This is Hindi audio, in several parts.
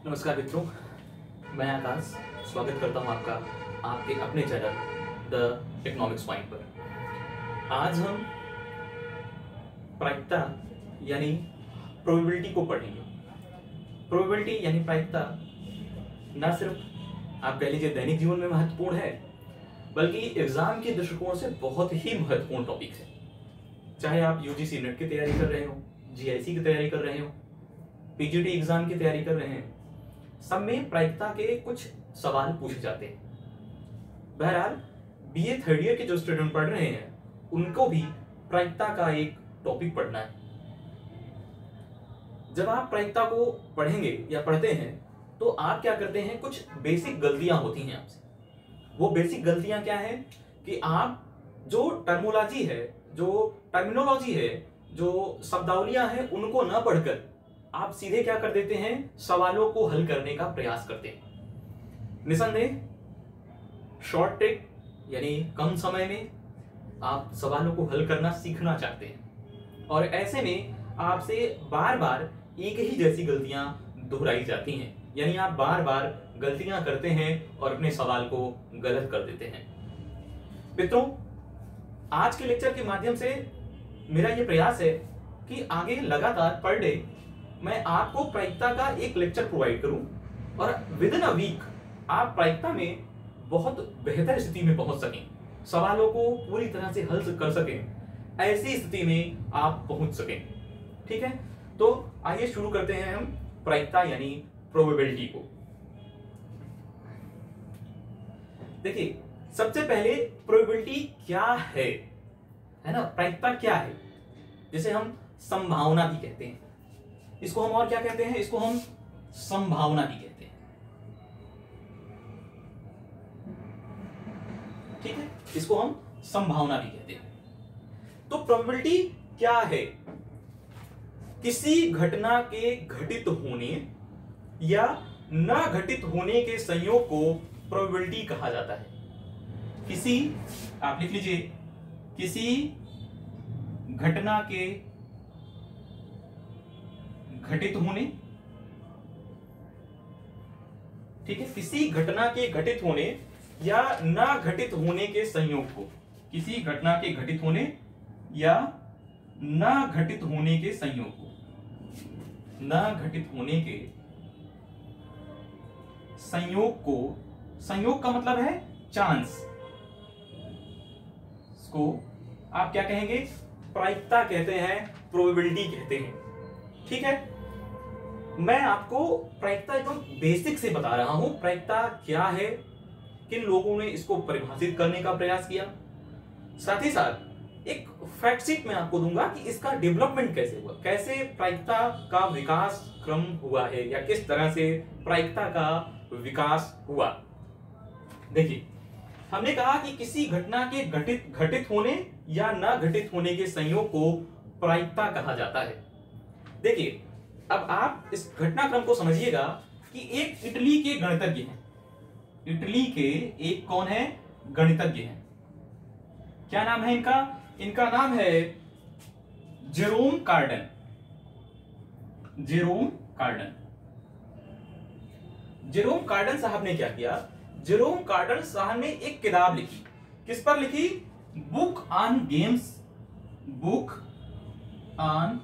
नमस्कार मित्रों, मैं आकाश स्वागत करता हूं आपका आपके अपने चैनल द इकोनॉमिक्स पॉइंट पर। आज हम प्रायिकता यानी प्रोबेबिलिटी को पढ़ेंगे। प्रोबेबिलिटी यानी प्रायिकता न सिर्फ आप कह लीजिए दैनिक जीवन में महत्वपूर्ण है, बल्कि एग्जाम के दृष्टिकोण से बहुत ही महत्वपूर्ण टॉपिक है। चाहे आप यूजीसी नेट की तैयारी कर रहे हो, जीआईसी की तैयारी कर रहे हो, पीजीटी एग्जाम की तैयारी कर रहे हैं, सब में प्रायिकता के कुछ सवाल पूछे जाते हैं। बहरहाल बीए थर्ड ईयर के जो स्टूडेंट पढ़ रहे हैं उनको भी प्रायिकता का एक टॉपिक पढ़ना है। जब आप प्रायिकता को पढ़ेंगे या पढ़ते हैं तो आप क्या करते हैं, कुछ बेसिक गलतियां होती हैं आपसे। वो बेसिक गलतियां क्या है कि आप जो टर्मोलॉजी है, जो टर्मिनोलॉजी है, जो शब्दावलियां हैं, उनको न पढ़कर आप सीधे क्या कर देते हैं, सवालों को हल करने का प्रयास करते हैं। निसंदेह शॉर्ट ट्रिक यानी कम समय में आप सवालों को हल करना सीखना चाहते हैं, और ऐसे में आपसे बार बार एक ही जैसी गलतियां दोहराई जाती हैं, यानी आप बार बार गलतियां करते हैं और अपने सवाल को गलत कर देते हैं। मित्रों, आज के लेक्चर के माध्यम से मेरा यह प्रयास है कि आगे लगातार पर डे मैं आपको प्रायिकता का एक लेक्चर प्रोवाइड करूं और विद इन अ वीक आप प्रायिकता में बहुत बेहतर स्थिति में पहुंच सकें, सवालों को पूरी तरह से हल कर सकें, ऐसी स्थिति में आप पहुंच सकें। ठीक है, तो आइए शुरू करते हैं हम प्रायिकता यानी प्रोबेबिलिटी को। देखिए, सबसे पहले प्रोबेबिलिटी क्या है ना, प्रायिकता क्या है, जिसे हम संभावना भी कहते हैं। इसको हम और क्या कहते हैं, इसको हम संभावना भी कहते हैं। ठीक है, इसको हम संभावना भी कहते हैं। तो प्रोबेबिलिटी क्या है? किसी घटना के घटित होने या न घटित होने के संयोग को प्रोबेबिलिटी कहा जाता है। किसी, आप लिख लीजिए, किसी घटना के घटित होने, ठीक है, किसी घटना के घटित होने या न घटित होने के संयोग को, किसी घटना के घटित होने या न घटित होने के संयोग को, न घटित होने के संयोग को, संयोग का मतलब है चांस, इसको आप क्या कहेंगे, प्रायिकता कहते हैं, प्रोबेबिलिटी कहते हैं। ठीक है, मैं आपको प्रायिकता एकदम बेसिक से बता रहा हूं, प्रायिकता क्या है, किन लोगों ने इसको परिभाषित करने का प्रयास किया, साथ ही साथ एक फैक्ट शीट मैं आपको दूंगा कि इसका डेवलपमेंट कैसे हुआ, कैसे प्रायिकता का विकास क्रम हुआ है, या किस तरह से प्रायिकता का विकास हुआ। देखिए, हमने कहा कि किसी घटना के घटित होने या न घटित होने के संयोग को प्रायिकता कहा जाता है। देखिए, अब आप इस घटनाक्रम को समझिएगा कि एक इटली के गणितज्ञ हैं, इटली के एक कौन है, गणितज्ञ हैं। क्या नाम है इनका? इनका नाम है जेरोम कार्डन। जेरोम कार्डन। जेरोम कार्डन साहब ने क्या किया, जेरोम कार्डन साहब ने एक किताब लिखी। किस पर लिखी? Book on games, book on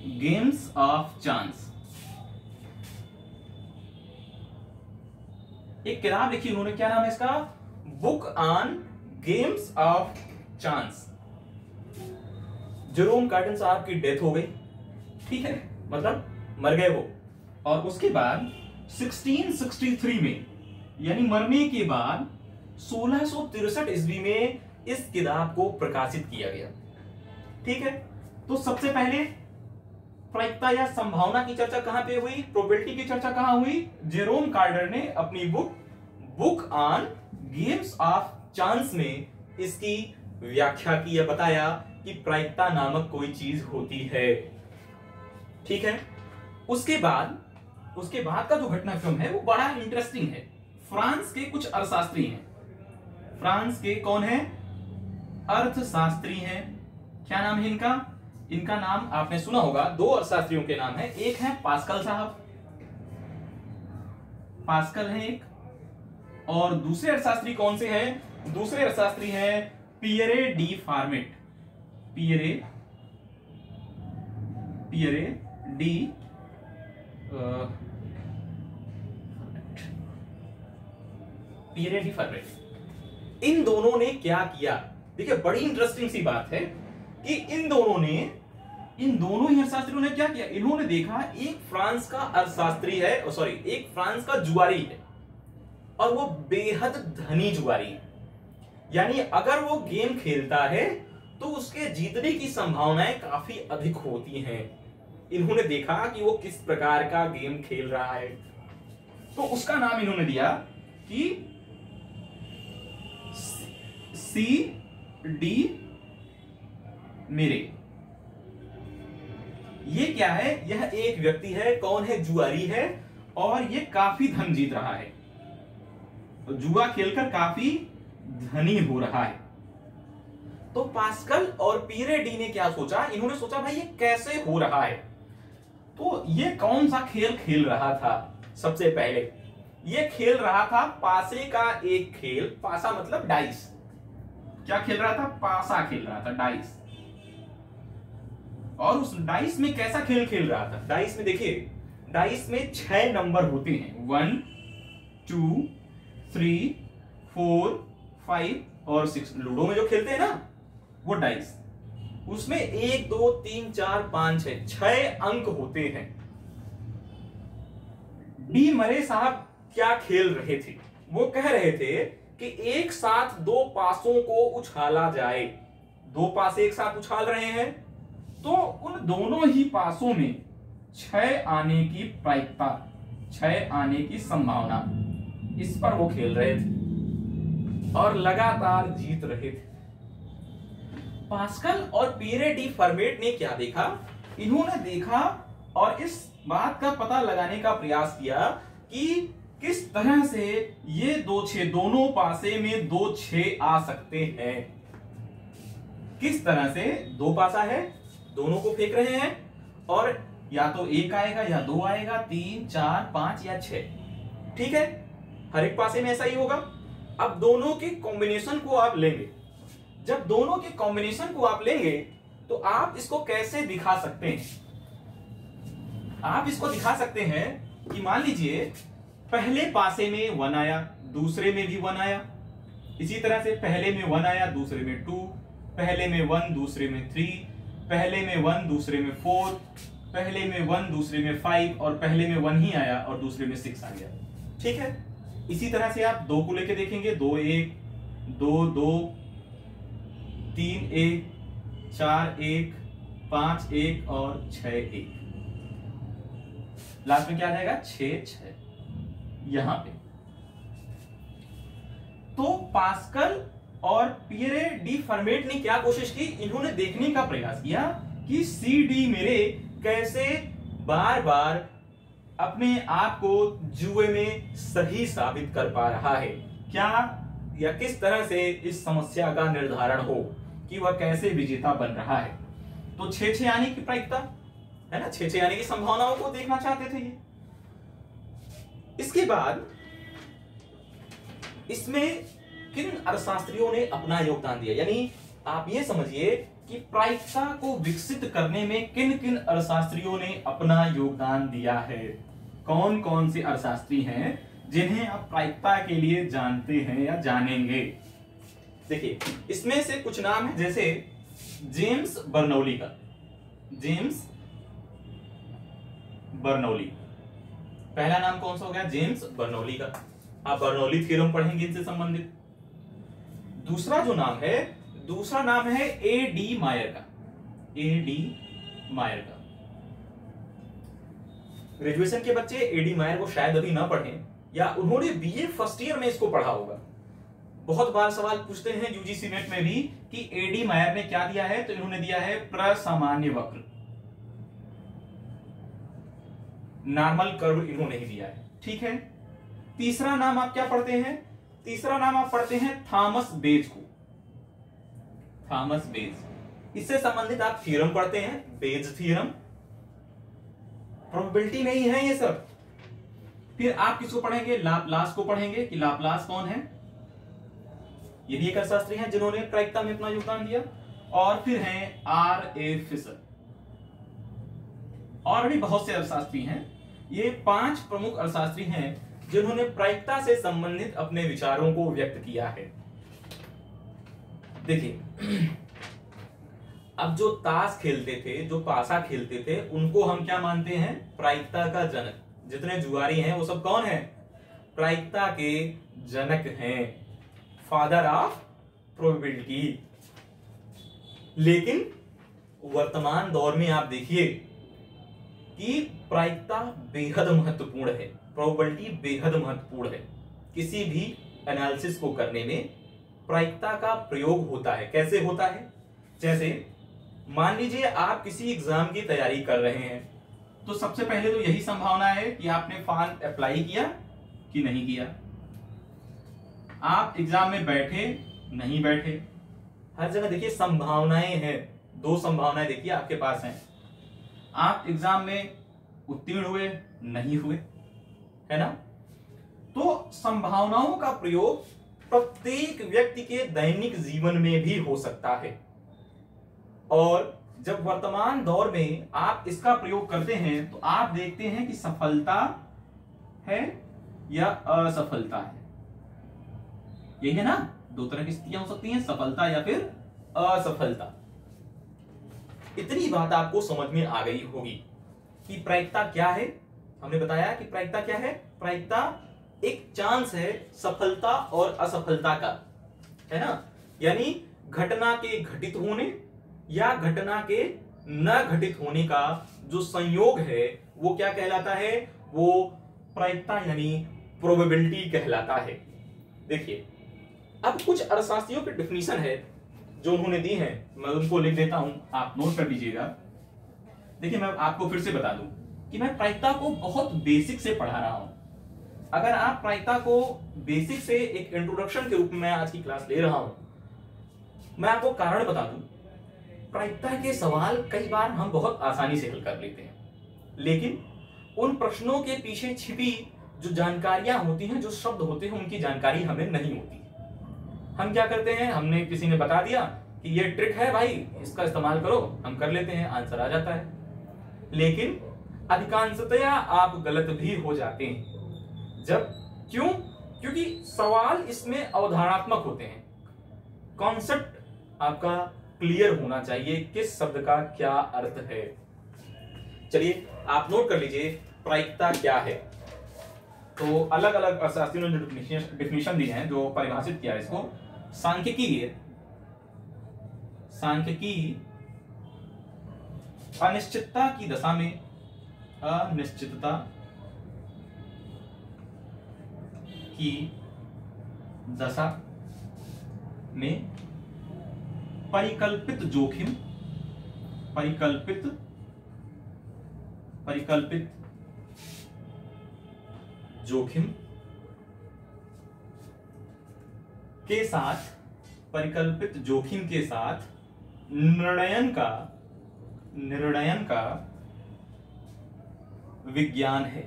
games of chance. एक किताब लिखी उन्होंने, क्या नाम है इसका? Book on games of chance. Jerome कार्डन साहब की डेथ हो गई, ठीक है, मतलब मर गए वो, और उसके बाद 1663 में, यानी मरने के बाद 1663 ईस्वी में इस किताब को प्रकाशित किया गया। ठीक है, तो सबसे पहले प्रायिकता या संभावना की चर्चा कहां पे हुई, प्रोबेबिलिटी की चर्चा कहां हुई? जेरोम कार्डर ने अपनी book on games of chance में इसकी व्याख्या की या बताया कि प्रायिकता नामक कोई चीज होती है। ठीक है, उसके बाद का जो घटनाक्रम है वो बड़ा इंटरेस्टिंग है। फ्रांस के कुछ अर्थशास्त्री हैं, फ्रांस के कौन है? अर्थशास्त्री हैं। क्या नाम है इनका? इनका नाम आपने सुना होगा, दो अर्थशास्त्रियों के नाम है, एक है पास्कल साहब, पास्कल है एक, और दूसरे अर्थशास्त्री कौन से हैं? दूसरे अर्थशास्त्री हैं Pierre de Fermat. Pierre de Fermat. इन दोनों ने क्या किया? देखिए बड़ी इंटरेस्टिंग सी बात है कि इन दोनों ही अर्थशास्त्रियों ने क्या किया? इन्होंने देखा एक फ्रांस का अर्थशास्त्री है, सॉरी एक फ्रांस का जुआरी है और वो बेहद धनी जुआरी है, यानी अगर वो गेम खेलता है तो उसके जीतने की संभावनाएं काफी अधिक होती हैं। इन्होंने देखा कि वो किस प्रकार का गेम खेल रहा है, तो उसका नाम इन्होंने दिया कि सी डी मेरे। ये क्या है? यह एक व्यक्ति है, कौन है? जुआरी है, और ये काफी धन जीत रहा है, तो जुआ खेलकर काफी धनी हो रहा है। तो पास्कल और पियरे डी ने क्या सोचा? इन्होंने सोचा भाई ये कैसे हो रहा है। तो ये कौन सा खेल खेल रहा था? सबसे पहले ये खेल रहा था पासे का एक खेल। पासा मतलब डाइस। क्या खेल रहा था? पासा खेल रहा था, डाइस। और उस डाइस में कैसा खेल खेल रहा था? डाइस में देखिए, डाइस में 6 नंबर होते हैं, 1 2 3 4 5 और 6। लूडो में जो खेलते हैं ना वो डाइस, उसमें 1 2 3 4 5 6 अंक होते हैं। डी मरे साहब क्या खेल रहे थे? वो कह रहे थे कि एक साथ 2 पासों को उछाला जाए। 2 पासे एक साथ उछाल रहे हैं, तो उन दोनों ही पासों में 6 आने की प्रायिकता, 6 आने की संभावना, इस पर वो खेल रहे थे और लगातार जीत रहे थे। पास्कल और पियरे डी फॉर्मेट ने क्या देखा? इन्होंने देखा और इस बात का पता लगाने का प्रयास किया कि किस तरह से ये 2 6 दोनों पासे में 2 6 आ सकते हैं। किस तरह से? 2 पासा है, दोनों को फेंक रहे हैं और या तो 1 आएगा या 2 आएगा, 3 4 5 या 6। ठीक है, हर एक पासे में ऐसा ही होगा। अब दोनों के कॉम्बिनेशन को आप लेंगे। जब दोनों के कॉम्बिनेशन को आप लेंगे तो आप इसको कैसे दिखा सकते हैं? आप इसको दिखा सकते हैं कि मान लीजिए पहले पासे में 1 आया, दूसरे में भी 1 आया, इसी तरह से पहले में 1 आया, दूसरे में 2, पहले में 1 दूसरे में 3, पहले में 1 दूसरे में 4, पहले में 1 दूसरे में 5, और पहले में 1 ही आया और दूसरे में 6 आ गया। ठीक है, इसी तरह से आप 2 को लेके देखेंगे, 2 1 2 2 3 1 4 1 5 1 और 6 1। लास्ट में क्या आ जाएगा? 6 6 यहां पे। तो पास्कल और पियरे डी फॉर्मेट ने क्या कोशिश की? इन्होंने देखने का प्रयास किया कि सी डी मेरे कैसे बार बार अपने आप को जुए में सही साबित कर पा रहा है, क्या या किस तरह से इस समस्या का निर्धारण हो कि वह कैसे विजेता बन रहा है। तो 6 6 आने की प्रायिकता है ना, 6 6 आने की संभावनाओं को देखना चाहते थे ये। इसके बाद इसमें किन अर्थशास्त्रियों ने अपना योगदान दिया? यानी आप ये समझिए कि प्रायिकता को विकसित करने में किन किन अर्थशास्त्रियों ने अपना योगदान दिया है। कौन कौन से अर्थशास्त्री हैं जिन्हें आप प्रायिकता के लिए जानते हैं या जानेंगे? देखिए इसमें से कुछ नाम है, जैसे जेम्स बर्नौली का। जेम्स बर्नौली, पहला नाम कौन सा हो गया? जेम्स बर्नौली का। आप बर्नौली थ्योरम पढ़ेंगे इनसे संबंधित। दूसरा जो नाम है, दूसरा नाम है ए डी मायर का। ए डी मायर का। ग्रेजुएशन के बच्चे ए डी मायर को शायद अभी ना पढ़ें, या उन्होंने बीए फर्स्ट ईयर में इसको पढ़ा होगा। बहुत बार सवाल पूछते हैं यूजीसी नेट में भी कि ए डी मायर ने क्या दिया है, तो इन्होंने दिया है प्रसामान्य वक्र, नॉर्मल कर्व इन्होंने ही दिया है। ठीक है, तीसरा नाम आप क्या पढ़ते हैं? तीसरा नाम आप पढ़ते हैं थॉमस बेज को। थॉमस बेज, इससे संबंधित आप थ्योरम पढ़ते हैं, बेज थ्योरम। प्रोबेबिलिटी नहीं है ये सब, फिर आप किसको पढ़ेंगे, लाप्लास को पढ़ेंगे कि लाप्लास कौन है। ये भी एक अर्थशास्त्री हैं जिन्होंने प्रायिकता में अपना योगदान दिया। और फिर हैं R.A. फिशर। और भी बहुत से अर्थशास्त्री हैं। ये 5 प्रमुख अर्थशास्त्री हैं जिन्होंने प्रायिकता से संबंधित अपने विचारों को व्यक्त किया है। देखिए, अब जो ताश खेलते थे, जो पासा खेलते थे, उनको हम क्या मानते हैं, प्रायिकता का जनक। जितने जुआरी हैं वो सब कौन है, प्रायिकता के जनक हैं, फादर ऑफ प्रोबेबिलिटी। लेकिन वर्तमान दौर में आप देखिए कि प्रायिकता बेहद महत्वपूर्ण है, प्रोबेबिलिटी बेहद महत्वपूर्ण है। किसी भी एनालिसिस को करने में प्रायिकता का प्रयोग होता है। कैसे होता है, जैसे मान लीजिए आप किसी एग्जाम की तैयारी कर रहे हैं, तो सबसे पहले तो यही संभावना है कि आपने फॉर्म अप्लाई किया कि नहीं किया। आप एग्जाम में बैठे नहीं बैठे, हर जगह देखिए संभावनाएं हैं। 2 संभावनाएं देखिए आपके पास हैं। आप एग्जाम में उत्तीर्ण हुए नहीं हुए, है ना। तो संभावनाओं का प्रयोग प्रत्येक व्यक्ति के दैनिक जीवन में भी हो सकता है। और जब वर्तमान दौर में आप इसका प्रयोग करते हैं तो आप देखते हैं कि सफलता है या असफलता है। यही है ना, 2 तरह की स्थितियां हो सकती हैं, सफलता या फिर असफलता। इतनी बात आपको समझ में आ गई होगी कि प्रायिकता क्या है। हमने बताया कि प्रायिकता क्या है। प्रायिकता एक चांस है सफलता और असफलता का, है ना। यानी घटना के घटित होने या घटना के न घटित होने का जो संयोग है वो क्या कहलाता है, वो प्रायिकता यानी प्रोबेबिलिटी कहलाता है। देखिए, अब कुछ अर्थशास्त्रियों की डेफिनेशन है जो उन्होंने दी है, मैं उनको लिख देता हूं, आप नोट कर लीजिएगा। देखिए, मैं आपको फिर से बता दूं कि मैं प्रायिकता को बहुत बेसिक से पढ़ा रहा हूं। अगर आप प्रायिकता को बेसिक से एक इंट्रोडक्शन के रूप में आज की क्लास ले रहा हूं, मैं आपको कारण बता दूं। प्रायिकता के सवाल कई बार हम बहुत आसानी से हल कर लेते हैं, लेकिन उन प्रश्नों के पीछे छिपी जो जानकारियां होती हैं, जो शब्द होते हैं, उनकी जानकारी हमें नहीं होती। हम क्या करते हैं, हमने किसी ने बता दिया कि ये ट्रिक है भाई, इसका इस्तेमाल करो, हम कर लेते हैं, आंसर आ जाता है। लेकिन अधिकांशतया आप गलत भी हो जाते हैं। क्योंकि सवाल इसमें अवधारणात्मक होते हैं। कॉन्सेप्ट आपका क्लियर होना चाहिए, किस शब्द का क्या अर्थ है। चलिए आप नोट कर लीजिए प्रायिकता क्या है। तो अलग अलग अर्थशास्त्रियों ने जो डिफिनेशन दी है, जो परिभाषित किया है इसको, सांख्यिकी अनिश्चितता की दशा में, अनिश्चितता की दशा में परिकल्पित जोखिम के साथ, परिकल्पित जोखिम के साथ निर्णयन का विज्ञान है।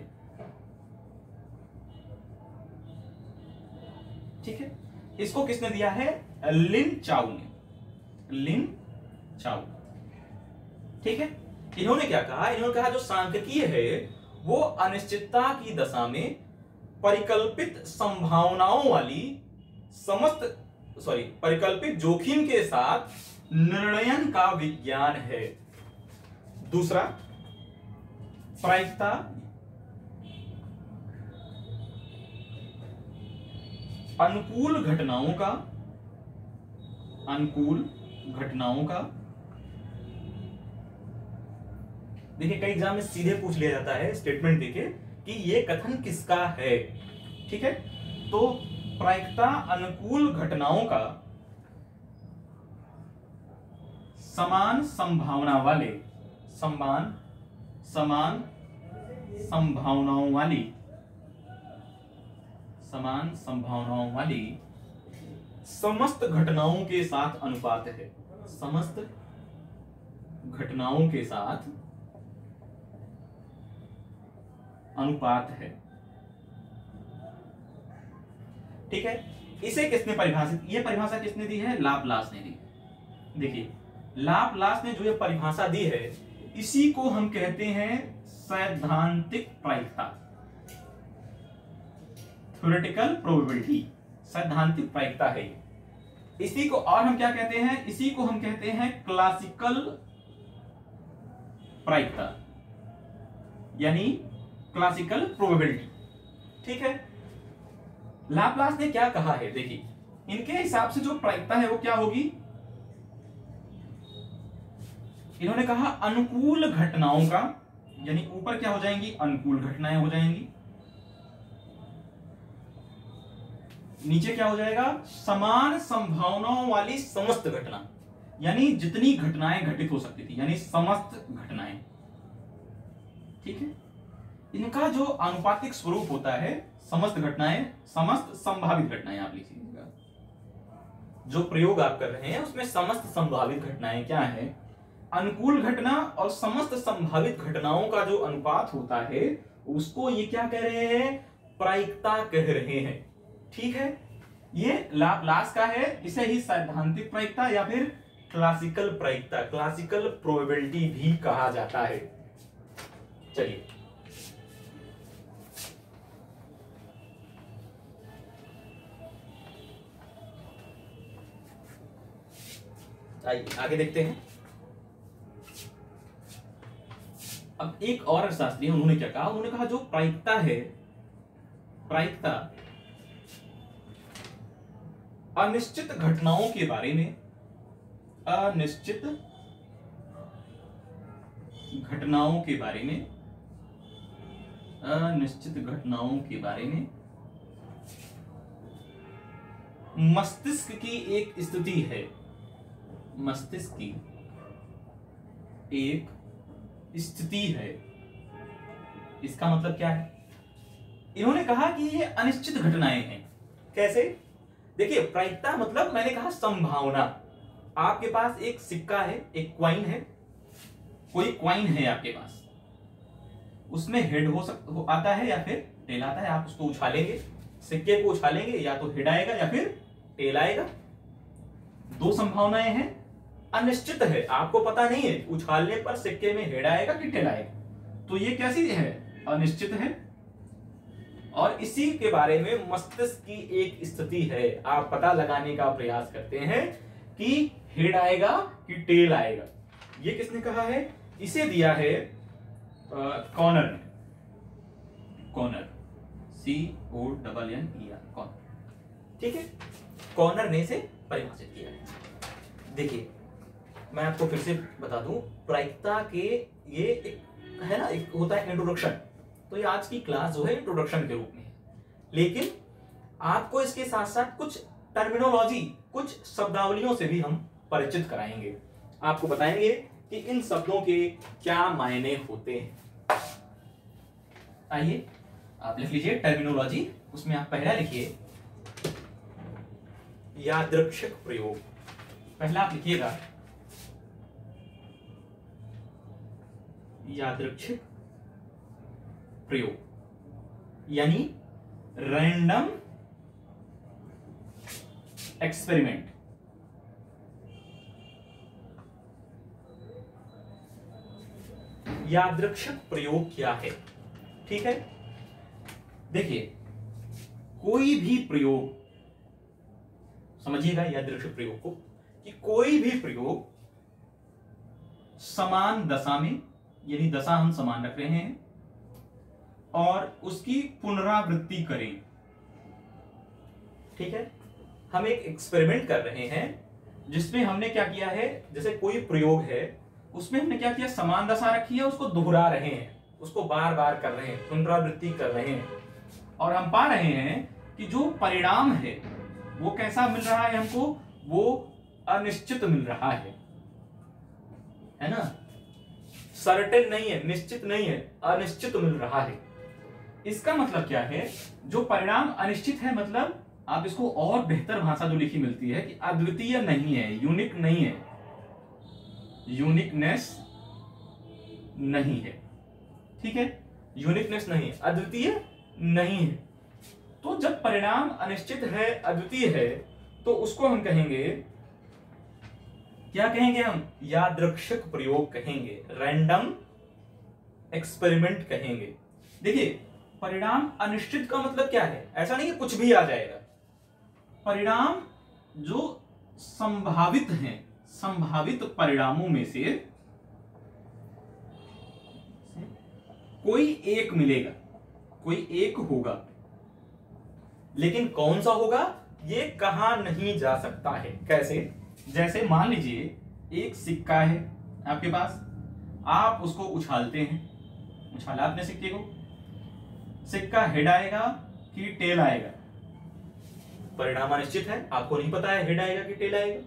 ठीक है, इसको किसने दिया है, लिन चाउ ने, लिन चाउ। ठीक है, इन्होंने क्या कहा, इन्होंने कहा जो सांख्यिकीय है वो अनिश्चितता की दशा में परिकल्पित संभावनाओं वाली परिकल्पित जोखिम के साथ निर्णयन का विज्ञान है। दूसरा, प्रायिकता अनुकूल घटनाओं का देखिए, कई एग्जाम में सीधे पूछ लिया जाता है स्टेटमेंट देके कि ये कथन किसका है। ठीक है, तो प्रायिकता अनुकूल घटनाओं का समान संभावनाओं वाली समस्त घटनाओं के साथ अनुपात है। समस्त घटनाओं के साथ अनुपात है। ठीक है, इसे किसने परिभाषित, ये परिभाषा किसने दी है? लाप्लास ने दी। देखिए लाप्लास ने जो ये परिभाषा दी है इसी को हम कहते हैं सैद्धांतिक प्रायिकता, थ्योरेटिकल प्रोबेबिलिटी, सैद्धांतिक प्रायिकता है ये। इसी को और हम क्या कहते हैं? इसी को हम कहते हैं क्लासिकल प्रायिकता, यानी क्लासिकल प्रोबेबिलिटी। ठीक है, लाप्लास ने क्या कहा है? देखिए इनके हिसाब से जो प्रायिकता है वो क्या होगी? इन्होंने कहा अनुकूल घटनाओं का, यानी ऊपर क्या हो जाएंगी? अनुकूल घटनाएं हो जाएंगी, नीचे क्या हो जाएगा? समान संभावनाओं वाली समस्त घटना, यानी जितनी घटनाएं घटित हो सकती थी, यानी समस्त घटनाएं। ठीक है, इनका जो आनुपातिक स्वरूप होता है समस्त घटनाएं, समस्त संभावित घटनाएं आप लिख लीजिएगा। जो प्रयोग आप कर रहे हैं उसमें समस्त संभावित घटनाएं क्या है? अनुकूल घटना और समस्त संभावित घटनाओं का जो अनुपात होता है उसको ये क्या कह रहे हैं? प्रायिकता कह रहे हैं। ठीक है, ये लाप्लास का है, इसे ही सैद्धांतिक प्रायिकता या फिर क्लासिकल प्रायिकता, क्लासिकल प्रोबेबिलिटी भी कहा जाता है। चलिए आइए आगे देखते हैं। अब एक और शास्त्री उन्होंने क्या कहा? उन्होंने कहा जो प्रायिकता है, प्रायिकता अनिश्चित घटनाओं के बारे में, अनिश्चित घटनाओं के बारे में, अनिश्चित घटनाओं के बारे में मस्तिष्क की एक स्थिति है, मस्तिष्क की एक स्थिति है। इसका मतलब क्या है? इन्होंने कहा कि ये अनिश्चित घटनाएं हैं। कैसे? देखिए प्रायिकता मतलब मैंने कहा संभावना। आपके पास एक सिक्का है, एक क्वाइन है, कोई क्वाइन है आपके पास, उसमें हेड हो आता है या फिर टेल आता है। आप उसको उछालेंगे, सिक्के को उछालेंगे, या तो हेड आएगा या फिर टेल आएगा। दो संभावनाएं हैं, अनिश्चित है, आपको पता नहीं है उछालने पर सिक्के में हेड आएगा कि टेल आएगा। तो ये कैसी है? अनिश्चित है। और इसी के बारे में मस्तिष्क की एक स्थिति है। आप पता लगाने का प्रयास करते हैं कि हेड आएगा कि टेल आएगा। ये किसने कहा है? इसे दिया है कॉर्नर ने, कॉर्नर, CONNER, कॉर्नर। ठीक है, कॉर्नर ने इसे परिभाषित किया है। देखिए मैं आपको फिर से बता दूं, प्रायिकता के ये एक है ना, एक होता है इंट्रोडक्शन। तो ये आज की क्लास जो है इंट्रोडक्शन के रूप में है, लेकिन आपको इसके साथ साथ कुछ टर्मिनोलॉजी, कुछ शब्दावलियों से भी हम परिचित कराएंगे। आपको बताएंगे कि इन शब्दों के क्या मायने होते हैं। आइए आप लिख लीजिए टर्मिनोलॉजी, उसमें आप पहला लिखिए यादृच्छिक प्रयोग। पहला आप लिखिएगा यादृच्छिक प्रयोग, यानी रैंडम एक्सपेरिमेंट। यादृच्छिक प्रयोग क्या है? ठीक है, देखिए कोई भी प्रयोग, समझिएगा यादृच्छिक प्रयोग को, कि कोई भी प्रयोग समान दशा में, यानी दशा हम समान रख रहे हैं, और उसकी पुनरावृत्ति करें। ठीक है, हम एक एक्सपेरिमेंट कर रहे हैं जिसमें हमने क्या किया है, जैसे कोई प्रयोग है उसमें हमने क्या किया, समान दशा रखी है, उसको दोहरा रहे हैं, उसको बार बार कर रहे हैं, पुनरावृत्ति कर रहे हैं, और हम पा रहे हैं कि जो परिणाम है वो कैसा मिल रहा है हमको? वो अनिश्चित मिल रहा है ना, सर्टेन नहीं है, निश्चित नहीं है, अनिश्चित मिल रहा है। इसका मतलब क्या है? जो परिणाम अनिश्चित है, मतलब आप इसको और बेहतर भाषा जो लिखी मिलती है कि अद्वितीय नहीं है, यूनिक नहीं है, यूनिकनेस नहीं है। ठीक है, यूनिकनेस नहीं है, अद्वितीय नहीं है। तो जब परिणाम अनिश्चित है, अद्वितीय है, तो उसको हम कहेंगे, क्या कहेंगे हम? यादृच्छिक प्रयोग कहेंगे, रैंडम एक्सपेरिमेंट कहेंगे। देखिए, परिणाम अनिश्चित का मतलब क्या है? ऐसा नहीं कि कुछ भी आ जाएगा। परिणाम जो संभावित हैं, संभावित परिणामों में से कोई एक मिलेगा, कोई एक होगा, लेकिन कौन सा होगा ये कहा नहीं जा सकता है। कैसे? जैसे मान लीजिए एक सिक्का है आपके पास, आप उसको उछालते हैं, उछाला आपने सिक्के को, सिक्का हेड आएगा कि टेल आएगा? परिणाम अनिश्चित है, आपको नहीं पता है हेड आएगा कि टेल आएगा।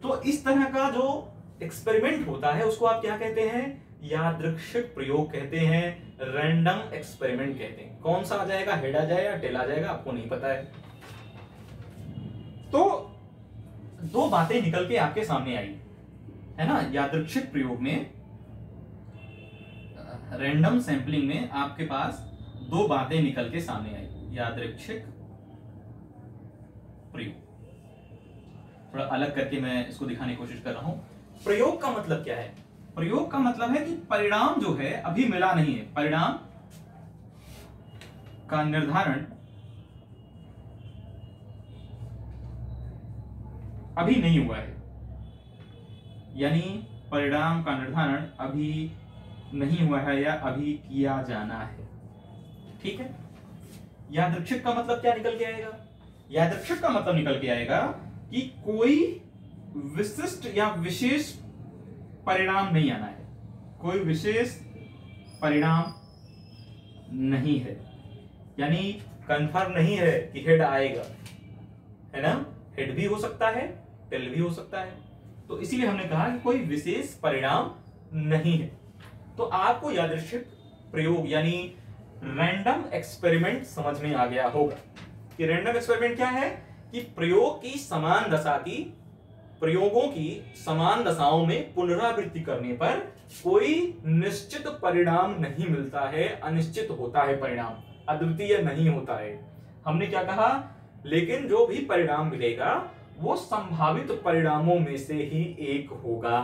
तो इस तरह का जो एक्सपेरिमेंट होता है उसको आप क्या कहते हैं? यादृच्छिक प्रयोग कहते हैं, रैंडम एक्सपेरिमेंट कहते हैं। कौन सा आ जाएगा, हेड आ जाएगा, टेल आ जाएगा, आपको नहीं पता है। तो दो बातें निकल के आपके सामने आई है ना, यादृच्छिक प्रयोग में, रैंडम सैंपलिंग में आपके पास दो बातें निकल के सामने आई। यादृच्छिक प्रयोग, थोड़ा अलग करके मैं इसको दिखाने की कोशिश कर रहा हूं। प्रयोग का मतलब क्या है? प्रयोग का मतलब है कि परिणाम जो है अभी मिला नहीं है, परिणाम का निर्धारण अभी नहीं हुआ है, यानी परिणाम का निर्धारण अभी नहीं हुआ है या अभी किया जाना है। ठीक है। यादृच्छिक का मतलब क्या निकल के आएगा? यादृच्छिक का मतलब निकल के आएगा कि कोई विशिष्ट या विशेष परिणाम नहीं आना है, कोई विशेष परिणाम नहीं है, यानी कंफर्म नहीं है कि हेड आएगा, है ना? हेड भी हो सकता है, टेल भी हो सकता है। तो इसीलिए हमने कहा कि कोई विशेष परिणाम नहीं है। तो आपको यादृच्छिक प्रयोग यानी रैंडम एक्सपेरिमेंट समझ में आ गया होगा कि रैंडम एक्सपेरिमेंट क्या है, कि प्रयोग की समान दशा की, प्रयोगों की समान दशाओं में पुनरावृत्ति करने पर कोई निश्चित परिणाम नहीं मिलता है, अनिश्चित होता है परिणाम, अद्वितीय नहीं होता है। हमने क्या कहा? लेकिन जो भी परिणाम मिलेगा वो संभावित परिणामों में से ही एक होगा।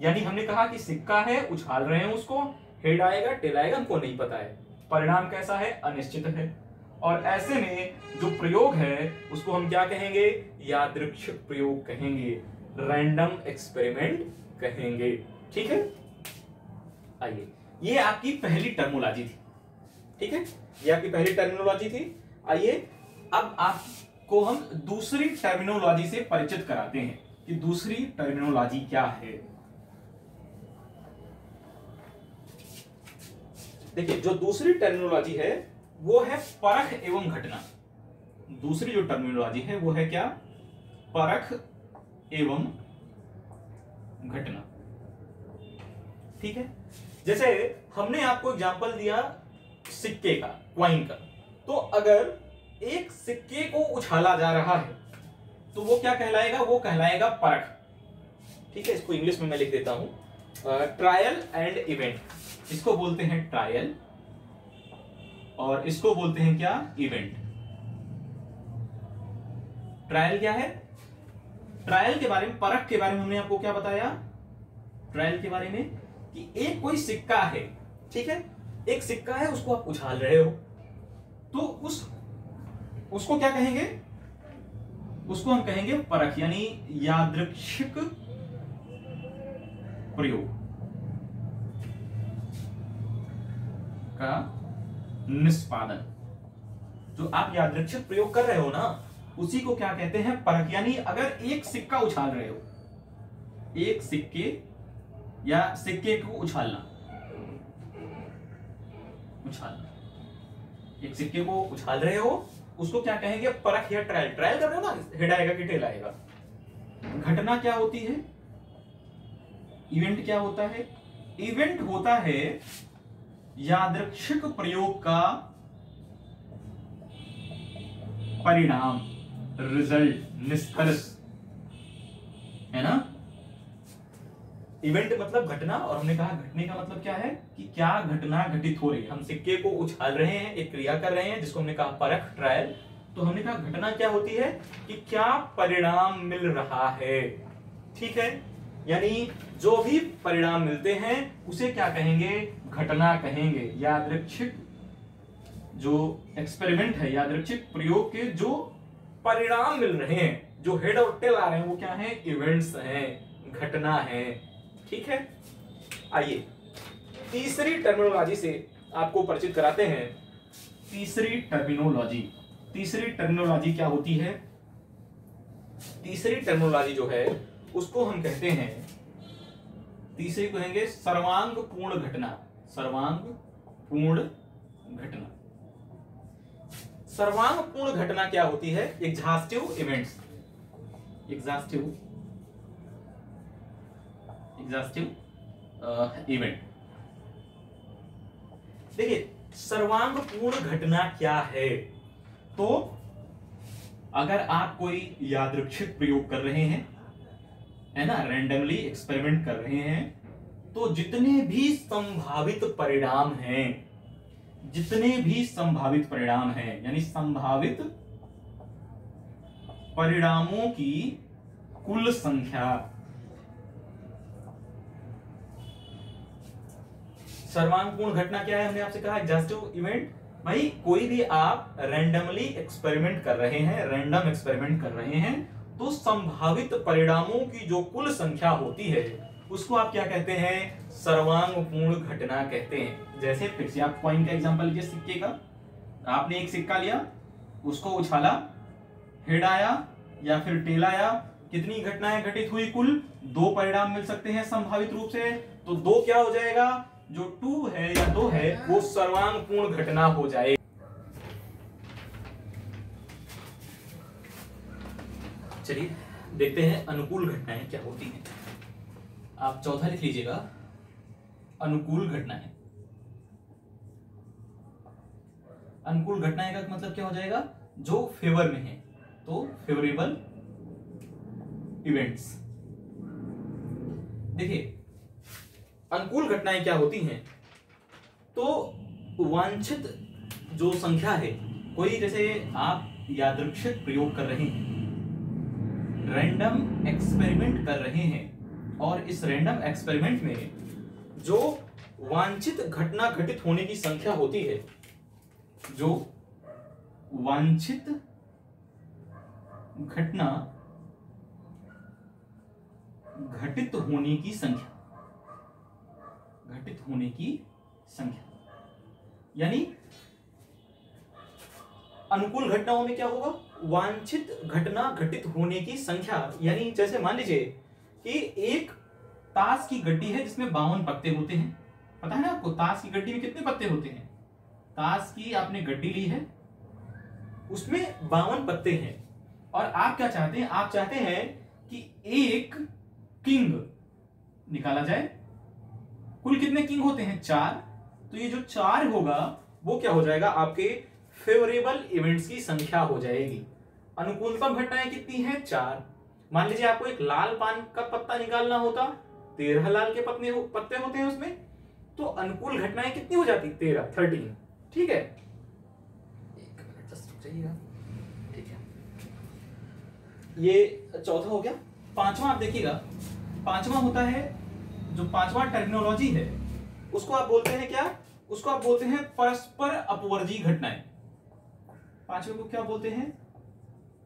यानी हमने कहा कि सिक्का है, उछाल रहे हैं उसको, हेड आएगा, टेल आएगा, हमको नहीं पता है, परिणाम कैसा है? अनिश्चित है। और ऐसे में जो प्रयोग है उसको हम क्या कहेंगे? यादृच्छिक प्रयोग कहेंगे, रैंडम एक्सपेरिमेंट कहेंगे। ठीक है। आइए, ये आपकी पहली टर्मिनोलॉजी थी। ठीक है, ये आपकी पहली टर्मिनोलॉजी थी। आइए अब आपको हम दूसरी टर्मिनोलॉजी से परिचित कराते हैं कि दूसरी टर्मिनोलॉजी क्या है। देखिए, जो दूसरी टर्मिनोलॉजी है वो है परख एवं घटना। दूसरी जो टर्मिनोलॉजी है वो है क्या? परख एवं घटना। ठीक है। जैसे हमने आपको एग्जांपल दिया सिक्के का, क्वाइन का, तो अगर एक सिक्के को उछाला जा रहा है तो वो क्या कहलाएगा? वो कहलाएगा परख। ठीक है, इसको इंग्लिश में मैं लिख देता हूं, ट्रायल एंड इवेंट। इसको बोलते हैं ट्रायल और इसको बोलते हैं क्या? इवेंट। ट्रायल क्या है? ट्रायल के बारे में, परख के बारे में हमने आपको क्या बताया? ट्रायल के बारे में कि एक कोई सिक्का है, ठीक है, एक सिक्का है, उसको आप उछाल रहे हो, तो उसको क्या कहेंगे? उसको हम कहेंगे परख, यानी यादृच्छिक प्रयोग का निष्पादन। जो आप यादृच्छिक प्रयोग कर रहे हो ना, उसी को क्या कहते हैं? परख। यानी अगर एक सिक्का उछाल रहे हो, एक सिक्के या सिक्के को उछालना, एक सिक्के को उछाल रहे हो, उसको क्या कहेंगे? परख या ट्रायल। ट्रायल कर रहे हो ना, हेड आएगा कि टेल आएगा। घटना क्या होती है? इवेंट क्या होता है? इवेंट होता है यादृच्छिक प्रयोग का परिणाम, रिजल्ट, निष्कर्ष, है ना? इवेंट मतलब घटना, और हमने कहा घटने का मतलब क्या है कि क्या घटना घटित हो रही है। हम सिक्के को उछाल रहे हैं, एक क्रिया कर रहे हैं जिसको हमने कहा परख, ट्रायल। तो हमने कहा घटना क्या होती है कि क्या परिणाम मिल रहा है। ठीक है, यानी जो भी परिणाम मिलते हैं उसे क्या कहेंगे, घटना कहेंगे। यादृच्छिक जो एक्सपेरिमेंट है, यादृच्छिक प्रयोग के जो परिणाम मिल रहे हैं, जो हेड और टेल आ रहे हैं, वो क्या है, इवेंट्स हैं, घटना है। ठीक है, आइए तीसरी टर्मिनोलॉजी से आपको परिचित कराते हैं। तीसरी टर्मिनोलॉजी क्या होती है? तीसरी टर्मिनोलॉजी जो है उसको हम कहते हैं, तीसरी कहेंगे सर्वांगपूर्ण घटना। सर्वांगपूर्ण घटना, सर्वांगपूर्ण घटना क्या होती है? Exhaustive events, exhaustive event. देखिए सर्वांगपूर्ण घटना क्या है? तो अगर आप कोई यादृच्छिक प्रयोग कर रहे हैं, है ना, रैंडमली एक्सपेरिमेंट कर रहे हैं, तो जितने भी संभावित परिणाम हैं, जितने भी संभावित परिणाम हैं, यानी संभावित परिणामों की कुल संख्या, सर्वांगपूर्ण घटना क्या है? हमने आपसे कहा एग्जॉस्टिव इवेंट। भाई कोई भी आप रैंडमली एक्सपेरिमेंट कर रहे हैं, रैंडम एक्सपेरिमेंट कर रहे हैं, तो संभावित परिणामों की जो कुल संख्या होती है उसको आप क्या कहते हैं? सर्वांगपूर्ण घटना कहते हैं। जैसे फिर से आप कॉइन का एग्जांपल लीजिए, सिक्के का। आपने एक सिक्का लिया, उसको उछाला, हेड आया या फिर टेल आया, कितनी घटनाएं घटित हुई? कुल 2 परिणाम मिल सकते हैं संभावित रूप से। तो 2 क्या हो जाएगा? जो 2 है या 2 है वो सर्वांगपूर्ण घटना हो जाएगी। चलिए देखते हैं अनुकूल घटनाएं क्या होती हैं। आप चौथा लिख लीजिएगा, अनुकूल घटनाएं। अनुकूल घटनाएं का मतलब क्या हो जाएगा? जो फेवर में है, तो फेवरेबल इवेंट्स। देखिए अनुकूल घटनाएं क्या होती हैं? तो वांछित जो संख्या है, कोई जैसे आप यादृच्छिक प्रयोग कर रहे हैं, रैंडम एक्सपेरिमेंट कर रहे हैं, और इस रैंडम एक्सपेरिमेंट में जो वांछित घटना घटित होने की संख्या होती है, जो वांछित घटना घटित होने की संख्या, घटित होने की संख्या, यानी अनुकूल घटनाओं में क्या होगा? वांछित घटना घटित होने की संख्या। यानी जैसे मान लीजिए कि एक ताश की गड्डी है जिसमें 52 पत्ते होते हैं। पता है ना आपको ताश की गड्डी में कितने पत्ते होते हैं? ताश की आपने गड्डी ली है, उसमें 52 पत्ते हैं, और आप क्या चाहते हैं? आप चाहते हैं कि एक किंग निकाला जाए। कुल कितने किंग होते हैं? 4। तो ये जो 4 होगा वो क्या हो जाएगा? आपके फेवरेबल इवेंट्स की संख्या हो जाएगी। अनुकूलतम घटनाएं कितनी हैं? 4। मान लीजिए आपको एक लाल पान का पत्ता निकालना होता, 13 लाल के पत्ते होते हैं उसमें, तो अनुकूल घटनाएं कितनी हो जाती? 13। ठीक है, एक मिनट जस्ट रुक जाइएगा। ठीक है, ये चौथा हो गया। पांचवा आप देखिएगा, पांचवा होता है, जो पांचवा टर्मिनोलॉजी है उसको आप बोलते हैं क्या? उसको आप बोलते हैं परस्पर अपवर्जी घटनाएं। पांचवे को क्या बोलते हैं?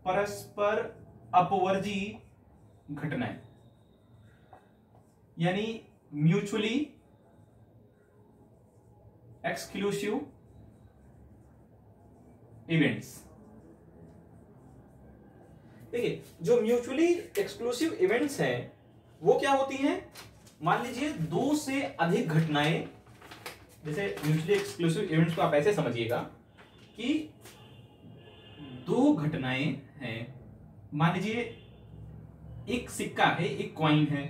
परस्पर अपवर्जी घटनाएं, यानी म्यूचुअली एक्सक्लूसिव इवेंट्स। देखिए जो म्यूचुअली एक्सक्लूसिव इवेंट्स हैं वो क्या होती हैं? मान लीजिए 2 से अधिक घटनाएं, जैसे म्यूचुअली एक्सक्लूसिव इवेंट्स को आप ऐसे समझिएगा कि 2 घटनाएं हैं। मान लीजिए एक सिक्का है, एक कॉइन है,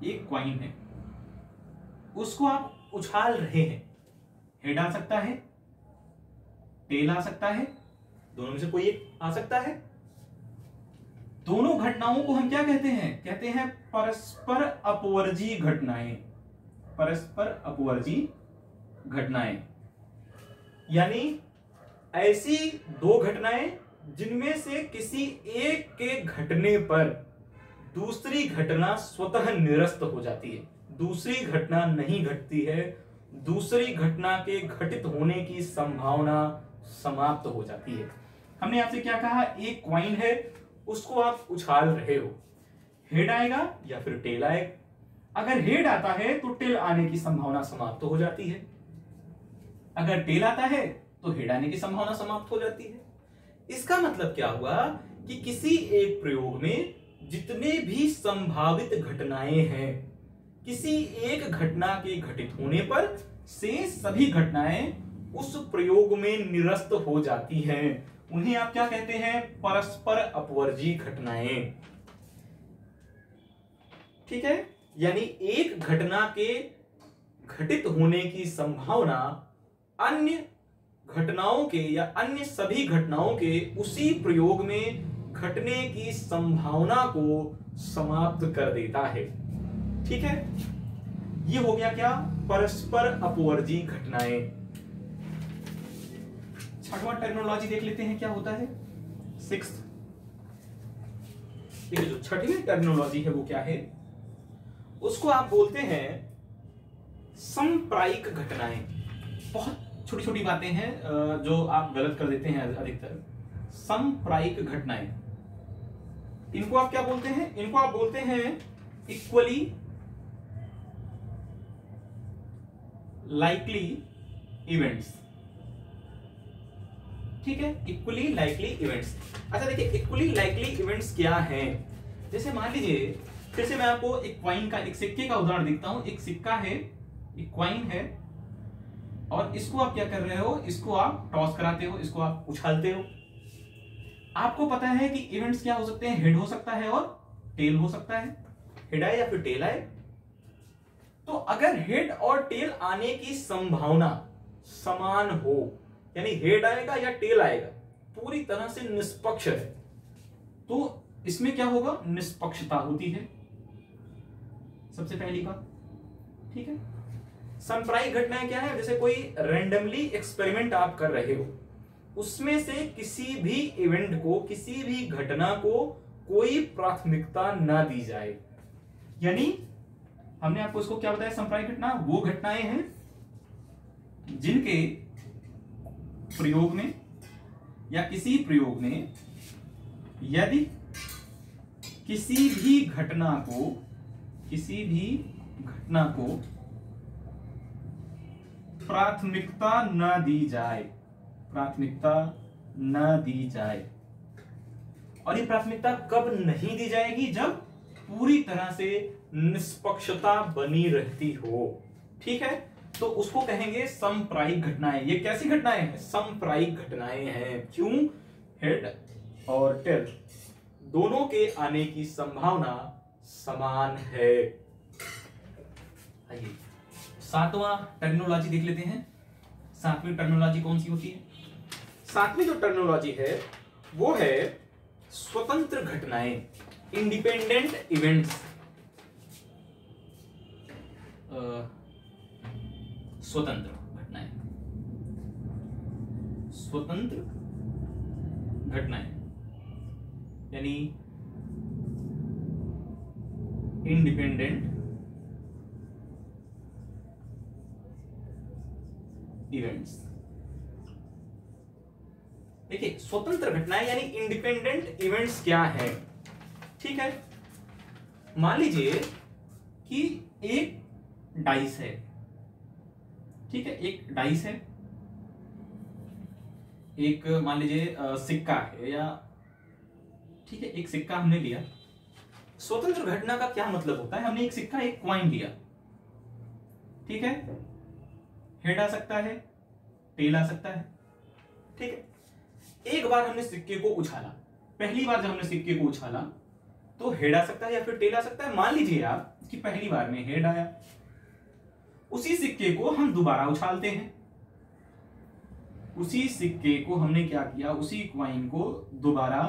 एक कॉइन है, उसको आप उछाल रहे हैं। हेड आ सकता है, टेल आ सकता है, दोनों में से कोई एक आ सकता है। दोनों घटनाओं को हम क्या कहते हैं? कहते हैं परस्पर अपवर्जी घटनाएं। परस्पर अपवर्जी घटनाएं यानी ऐसी दो घटनाएं जिनमें से किसी एक के घटने पर दूसरी घटना स्वतः निरस्त हो जाती है, दूसरी घटना नहीं घटती है, दूसरी घटना के घटित होने की संभावना समाप्त हो जाती है। हमने आपसे क्या कहा? एक कॉइन है, उसको आप उछाल रहे हो, हेड आएगा या फिर टेल आएगा। अगर हेड आता है तो टेल आने की संभावना समाप्त हो जाती है, अगर टेल आता है तो हेड आने की संभावना समाप्त हो जाती है। इसका मतलब क्या हुआ कि किसी एक प्रयोग में जितने भी संभावित घटनाएं हैं, किसी एक घटना के घटित होने पर से सभी घटनाएं उस प्रयोग में निरस्त हो जाती हैं। उन्हें आप क्या कहते हैं? परस्पर अपवर्जी घटनाएं। ठीक है, यानी एक घटना के घटित होने की संभावना अन्य घटनाओं के या अन्य सभी घटनाओं के उसी प्रयोग में घटने की संभावना को समाप्त कर देता है। ठीक है, ये हो गया क्या? परस्पर अपवर्जी घटनाएं। छठवां टर्मिनोलॉजी देख लेते हैं क्या होता है। सिक्स्थ, देखिए जो छठवीं टर्मिनोलॉजी है वो क्या है? उसको आप बोलते हैं संप्रायिक घटनाएं। बहुत छोटी छोटी बातें हैं जो आप गलत कर देते हैं अधिकतर। संप्रायिक घटनाएं, इनको आप क्या बोलते हैं? इनको आप बोलते हैं इक्वली लाइकली इवेंट्स। ठीक है, इक्वली लाइकली इवेंट्स। अच्छा देखिए, इक्वली लाइकली इवेंट्स क्या हैं? जैसे मान लीजिए, फिर से मैं आपको एक कॉइन का, एक सिक्के का उदाहरण देता हूं। एक सिक्का है, एक कॉइन है, और इसको आप क्या कर रहे हो? इसको आप टॉस कराते हो, इसको आप उछालते हो। आपको पता है कि इवेंट्स क्या हो सकते हैं? हेड हो सकता है और टेल हो सकता है। हेड आए या फिर टेल आए। तो अगर हेड और टेल आने की संभावना समान हो, यानी हेड आएगा या टेल आएगा, पूरी तरह से निष्पक्ष है, तो इसमें क्या होगा? निष्पक्षता होती है, सबसे पहली बात। ठीक है, संप्रायिक घटनाएं क्या है? जैसे कोई रैंडमली एक्सपेरिमेंट आप कर रहे हो, उसमें से किसी भी इवेंट को, किसी भी घटना को कोई प्राथमिकता ना दी जाए। यानी हमने आपको इसको क्या बताया? संप्रायिक घटना वो घटनाएं हैं जिनके प्रयोग में या किसी प्रयोग में यदि किसी भी घटना को प्राथमिकता न दी जाए। और ये प्राथमिकता कब नहीं दी जाएगी? जब पूरी तरह से निष्पक्षता बनी रहती हो। ठीक है, तो उसको कहेंगे संप्रायिक घटनाएं। ये कैसी घटनाएं हैं? संप्रायिक घटनाएं हैं। क्यों? हेड और टेल दोनों के आने की संभावना समान है। आइए सातवां टर्मिनोलॉजी देख लेते हैं। सातवीं टर्मिनोलॉजी कौन सी होती है? सातवीं जो टर्मिनोलॉजी है वो है स्वतंत्र घटनाएं, इंडिपेंडेंट इवेंट्स। स्वतंत्र घटनाएं, स्वतंत्र घटनाएं यानी इंडिपेंडेंट इवेंट्स। देखिए, स्वतंत्र घटनाएं यानी इंडिपेंडेंट इवेंट्स क्या है? ठीक है, मान लीजिए कि एक डाइस है। ठीक है, एक डाइस है, एक मान लीजिए सिक्का है, या ठीक है एक सिक्का हमने लिया। स्वतंत्र घटना का क्या मतलब होता है? हमने एक सिक्का, एक कॉइन लिया। ठीक है, हेड आ सकता है, टेल आ सकता है। ठीक है, एक बार हमने सिक्के को उछाला, पहली बार जब हमने सिक्के को उछाला तो हेड आ सकता है या फिर टेल आ सकता है। मान लीजिए आप कि पहली बार में हेड आया, उसी सिक्के को हम दोबारा उछालते हैं। उसी सिक्के को हमने क्या किया? उसी कॉइन को दोबारा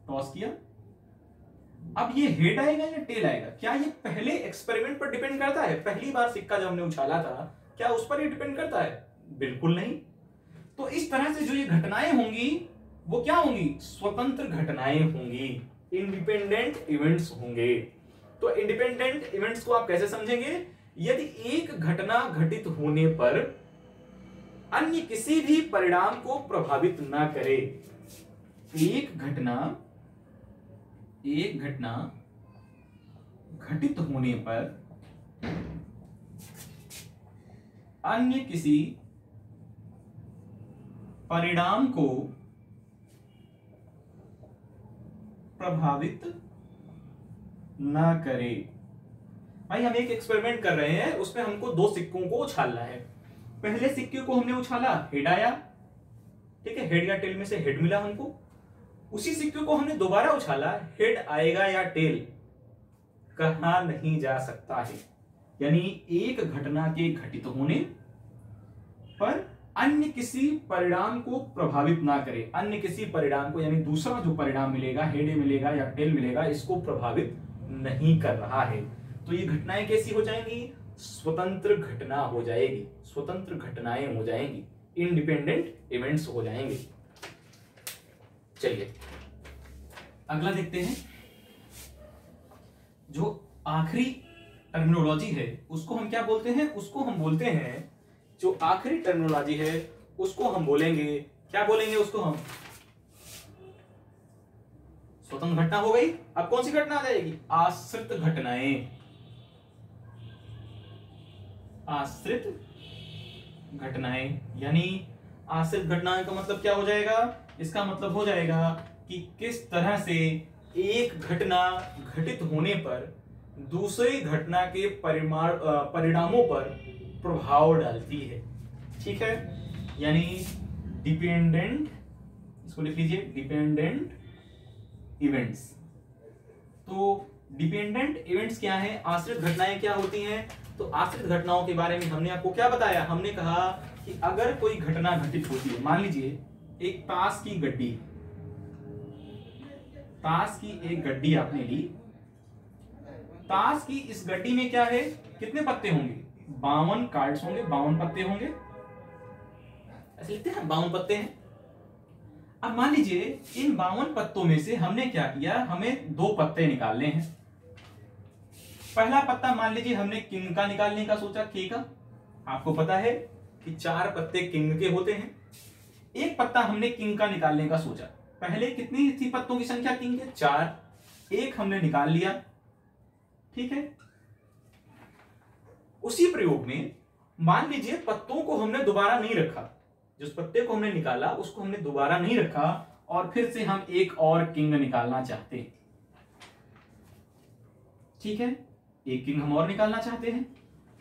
टॉस किया, अब ये हेड आएगा या टेल आएगा, क्या ये पहले एक्सपेरिमेंट पर डिपेंड करता है? पहली बार सिक्का जब हमने उछाला था, क्या उस पर ये डिपेंड करता है? बिल्कुल नहीं। तो इस तरह से जो ये घटनाएं होंगी वो क्या होंगी? स्वतंत्र घटनाएं होंगी, इंडिपेंडेंट इवेंट्स होंगे। तो इंडिपेंडेंट इवेंट्स को आप कैसे समझेंगे? यदि एक घटना घटित होने पर अन्य किसी भी परिणाम को प्रभावित ना करे। एक घटना घटित होने पर अन्य किसी परिणाम को प्रभावित ना करे। भाई हम एक एक्सपेरिमेंट कर रहे हैं, उसमें हमको दो सिक्कों को उछालना है। पहले सिक्के को हमने उछाला, हेड आया, ठीक है, हेड या टेल में से हेड मिला हमको। उसी सिक्के को हमने दोबारा उछाला, हेड आएगा या टेल कहा नहीं जा सकता है। यानी एक घटना के घटित होने पर अन्य किसी परिणाम को प्रभावित ना करे, अन्य किसी परिणाम को, यानी दूसरा जो परिणाम मिलेगा, हेड मिलेगा या टेल मिलेगा, इसको प्रभावित नहीं कर रहा है। तो ये घटनाएं कैसी हो जाएंगी? स्वतंत्र घटना हो जाएगी, स्वतंत्र घटनाएं हो जाएंगी, इंडिपेंडेंट इवेंट्स हो जाएंगे। चलिए अगला देखते हैं। जो आखिरी टर्मिनोलॉजी है उसको हम क्या बोलते हैं? उसको हम बोलते हैं, जो आखिरी टर्मिनोलॉजी है उसको हम बोलेंगे, क्या बोलेंगे उसको हम? स्वतंत्र घटना हो गई। अब कौन सी घटना आ जाएगी? आश्रित घटनाएं। आश्रित घटनाएं, यानी आश्रित घटनाएं का मतलब क्या हो जाएगा? इसका मतलब हो जाएगा कि किस तरह से एक घटना घटित होने पर दूसरी घटना के परिणामों पर प्रभाव डालती है। ठीक है, यानी डिपेंडेंट, इसको लिख लीजिए, डिपेंडेंट इवेंट्स। तो डिपेंडेंट इवेंट्स क्या है? आश्रित घटनाएं क्या होती हैं? तो आश्रित घटनाओं के बारे में हमने आपको क्या बताया? हमने कहा कि अगर कोई घटना घटित होती है, मान लीजिए एक ताश की गड्डी, ताश की एक गड्डी आपने ली। ताश की इस गड्डी में क्या है? कितने पत्ते होंगे? 52 कार्ड्स होंगे, 52 पत्ते होंगे, ऐसे लिखते हैं 52 पत्ते हैं। अब मान लीजिए इन 52 पत्तों में से हमने क्या किया? हमें 2 पत्ते निकालने हैं। पहला पत्ता मान लीजिए हमने किंग का निकालने का सोचा, के का। आपको पता है कि 4 पत्ते किंग के होते हैं। एक पत्ता हमने किंग का निकालने का सोचा। पहले कितनी थी पत्तों की संख्या किंग के? 4। एक हमने निकाल लिया, ठीक है। उसी प्रयोग में मान लीजिए पत्तों को हमने दोबारा नहीं रखा, जिस पत्ते को हमने निकाला उसको हमने दोबारा नहीं रखा, और फिर से हम एक और किंग निकालना चाहते हैं। ठीक है, एक किंग हम और निकालना चाहते हैं।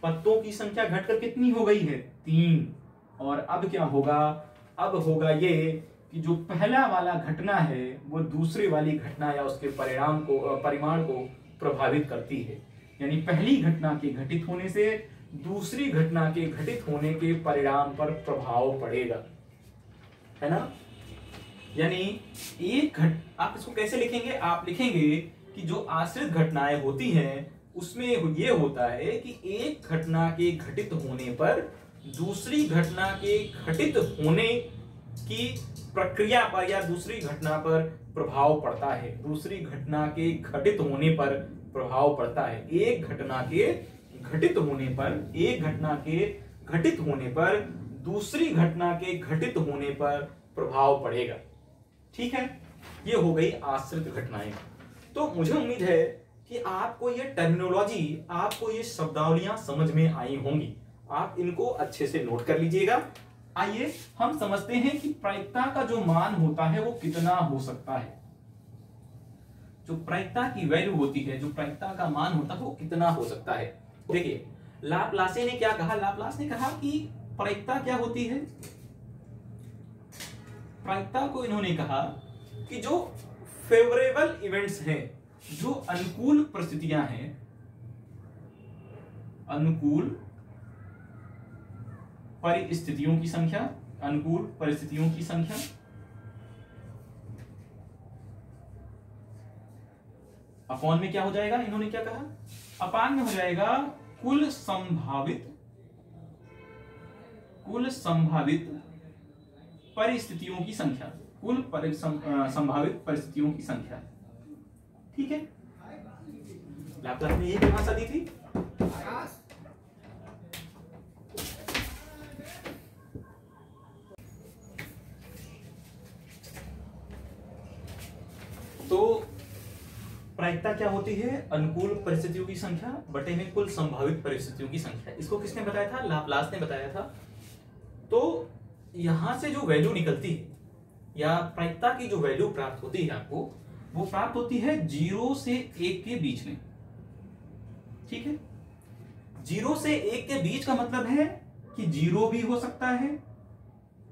पत्तों की संख्या घटकर कितनी हो गई है? 3। और अब क्या होगा? अब होगा ये कि जो पहला वाला घटना है वो दूसरे वाली घटना या उसके परिमाण को प्रभावित करती है। यानी पहली घटना के घटित होने से दूसरी घटना के घटित होने के परिणाम पर प्रभाव पड़ेगा, है ना। यानी आप इसको कैसे लिखेंगे? आप लिखेंगे कि जो आश्रित घटनाएं होती हैं उसमें ये होता है कि एक घटना के घटित होने पर दूसरी घटना के घटित होने की प्रक्रिया पर या दूसरी घटना पर प्रभाव पड़ता है। दूसरी घटना के घटित होने पर प्रभाव पड़ता है। एक घटना के घटित होने पर, एक घटना के घटित होने पर दूसरी घटना के घटित होने पर प्रभाव पड़ेगा। ठीक है, ये हो गई आश्रित घटनाएं। तो मुझे उम्मीद है कि आपको ये टर्मिनोलॉजी, आपको ये शब्दावलियां समझ में आई होंगी। आप इनको अच्छे से नोट कर लीजिएगा। आइए हम समझते हैं कि प्रायिकता का जो मान होता है वो कितना हो सकता है। जो प्रायिकता की वैल्यू होती है, जो प्रायिकता का मान होता है वो कितना हो सकता है। देखिए लाप्लासे ने क्या कहा? लाप्लास ने कहा कि प्रायिकता क्या होती है? प्रायिकता को इन्होंने कहा कि जो फेवरेबल इवेंट्स हैं, जो अनुकूल परिस्थितियां हैं, अनुकूल परिस्थितियों की संख्या, अनुकूल परिस्थितियों की संख्या, अपॉन में क्या हो जाएगा, इन्होंने क्या कहा, अपान में हो जाएगा कुल संभावित परिस्थितियों की संख्या, कुल संभावित परिस्थितियों की संख्या। ठीक है, लैपटॉप में ये परिभाषा दी थी। तो प्रायिकता क्या होती है, अनुकूल परिस्थितियों की संख्या बटे में कुल संभावित परिस्थितियों की संख्या। इसको किसने बताया था, लाप्लास ने बताया था। तो यहां से जो वैल्यू निकलती है या प्रायिकता की जो वैल्यू प्राप्त होती है आपको, वो प्राप्त होती है 0 से 1 के बीच में। ठीक है, 0 से 1 के बीच का मतलब है कि 0 भी हो सकता है,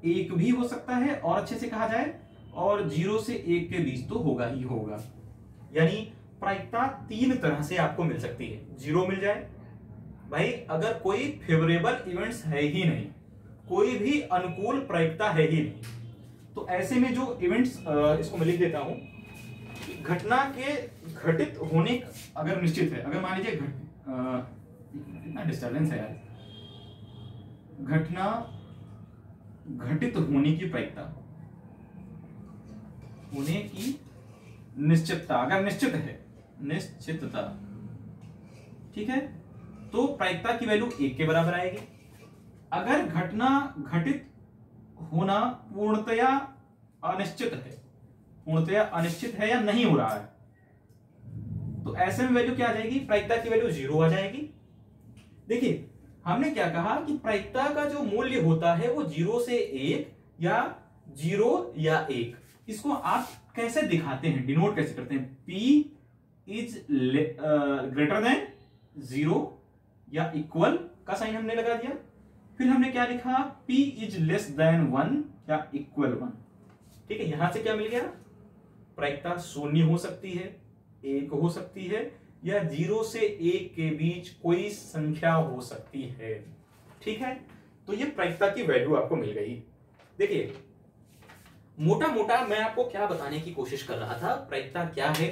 1 भी हो सकता है, और अच्छे से कहा जाए और 0 से 1 के बीच तो होगा ही होगा। यानी प्रायिकता 3 तरह से आपको मिल सकती है। 0 मिल जाए भाई, अगर कोई फेवरेबल इवेंट्स है ही नहीं, कोई भी अनुकूल प्रायिकता है ही नहीं, तो ऐसे में जो इवेंट्स, इसको मैं लिख देता हूं, घटना के घटित होने अगर निश्चित है, अगर मान लीजिए इतना डिस्टर्बेंस है यार, घटना घटित होने की प्रायिकता, होने की निश्चितता अगर निश्चित है, निश्चितता, ठीक है, तो प्रायिकता की वैल्यू 1 के बराबर आएगी। अगर घटना घटित होना पूर्णतया अनिश्चित है, पूर्णतया अनिश्चित है या नहीं हो रहा है, तो ऐसे में वैल्यू क्या आ जाएगी, प्रायिकता की वैल्यू 0 आ जाएगी। देखिए हमने क्या कहा कि प्रायिकता का जो मूल्य होता है वो 0 से 1 या 0 या 1, इसको आप कैसे दिखाते हैं, डिनोट कैसे करते हैं, P इज ग्रेटर देन 0 या इक्वल का साइन हमने लगा दिया, फिर हमने क्या लिखा, P इज लेस देन 1 या इक्वल 1। ठीक है, यहां से क्या मिल गया, प्रायिकता 0 हो सकती है, 1 हो सकती है, या 0 से 1 के बीच कोई संख्या हो सकती है। ठीक है, तो ये प्रायिकता की वैल्यू आपको मिल गई। देखिए मोटा मोटा मैं आपको क्या बताने की कोशिश कर रहा था, प्रायिकता क्या है,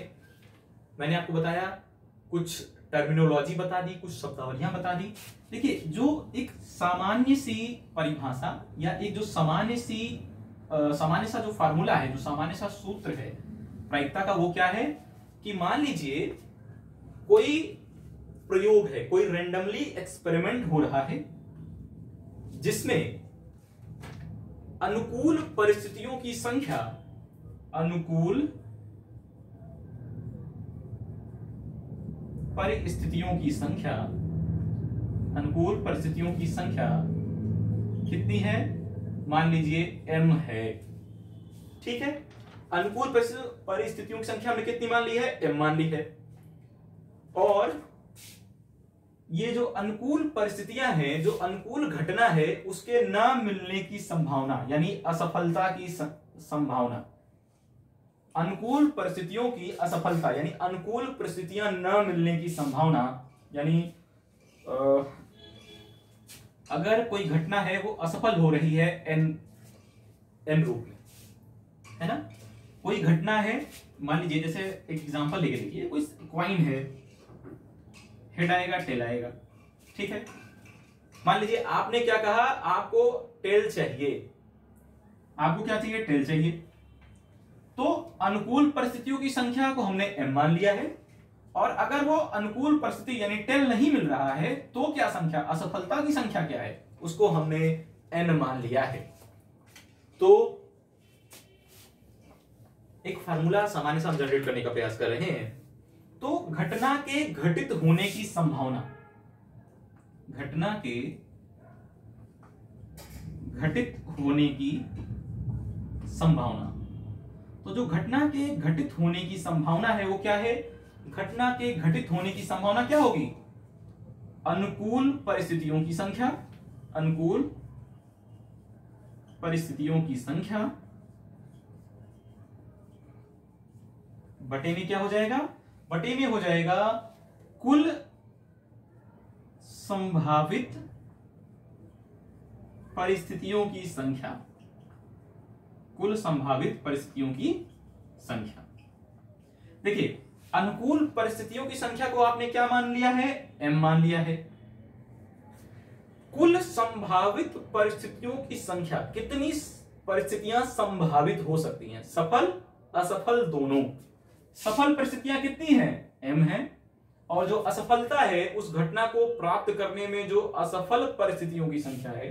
मैंने आपको बताया, कुछ टर्मिनोलॉजी बता दी, कुछ शब्दावलियां बता दी। देखिए जो एक सामान्य सी परिभाषा या एक जो सामान्य सा जो फार्मूला है, जो सामान्य सा सूत्र है प्रायिकता का, वो क्या है कि मान लीजिए कोई प्रयोग है, कोई रैंडमली एक्सपेरिमेंट हो रहा है जिसमें अनुकूल परिस्थितियों की संख्या, अनुकूल परिस्थितियों की संख्या, अनुकूल परिस्थितियों की संख्या कितनी है, मान लीजिए m है। ठीक है, अनुकूल परिस्थितियों की संख्या हमने कितनी मान ली है, m मान ली है, और ये जो अनुकूल परिस्थितियां हैं, जो अनुकूल घटना है, उसके न मिलने की संभावना यानी असफलता की संभावना, अनुकूल परिस्थितियों की असफलता यानी अनुकूल परिस्थितियां न मिलने की संभावना, यानी अगर कोई घटना है वो असफल हो रही है n रूप में, है ना, कोई घटना है, मान लीजिए जैसे एक एग्जांपल लेके देखिए, कोई क्वाइन है, हेड आएगा टेल आएगा, ठीक है, मान लीजिए आपने क्या कहा, आपको टेल चाहिए, आपको क्या चाहिए, टेल चाहिए, तो अनुकूल परिस्थितियों की संख्या को हमने m मान लिया है, और अगर वो अनुकूल परिस्थिति यानी टेल नहीं मिल रहा है तो क्या संख्या, असफलता की संख्या क्या है, उसको हमने n मान लिया है। तो एक फार्मूला सामान्य सा हम जनरेट करने का प्रयास कर रहे हैं। तो घटना के घटित होने की संभावना, घटना के घटित होने की संभावना, तो जो घटना के घटित होने की संभावना है वो क्या है, घटना के घटित होने की संभावना क्या होगी, अनुकूल परिस्थितियों की संख्या, अनुकूल परिस्थितियों की संख्या बटे में क्या हो जाएगा, बटे में हो जाएगा कुल संभावित परिस्थितियों की संख्या, कुल संभावित परिस्थितियों की संख्या। देखिए अनुकूल परिस्थितियों की संख्या को आपने क्या मान लिया है, m मान लिया है। कुल संभावित परिस्थितियों की संख्या, कितनी परिस्थितियां संभावित हो सकती हैं, सफल असफल दोनों। सफल परिस्थितियां कितनी हैं, m है, और जो असफलता है उस घटना को प्राप्त करने में जो असफल परिस्थितियों की संख्या है,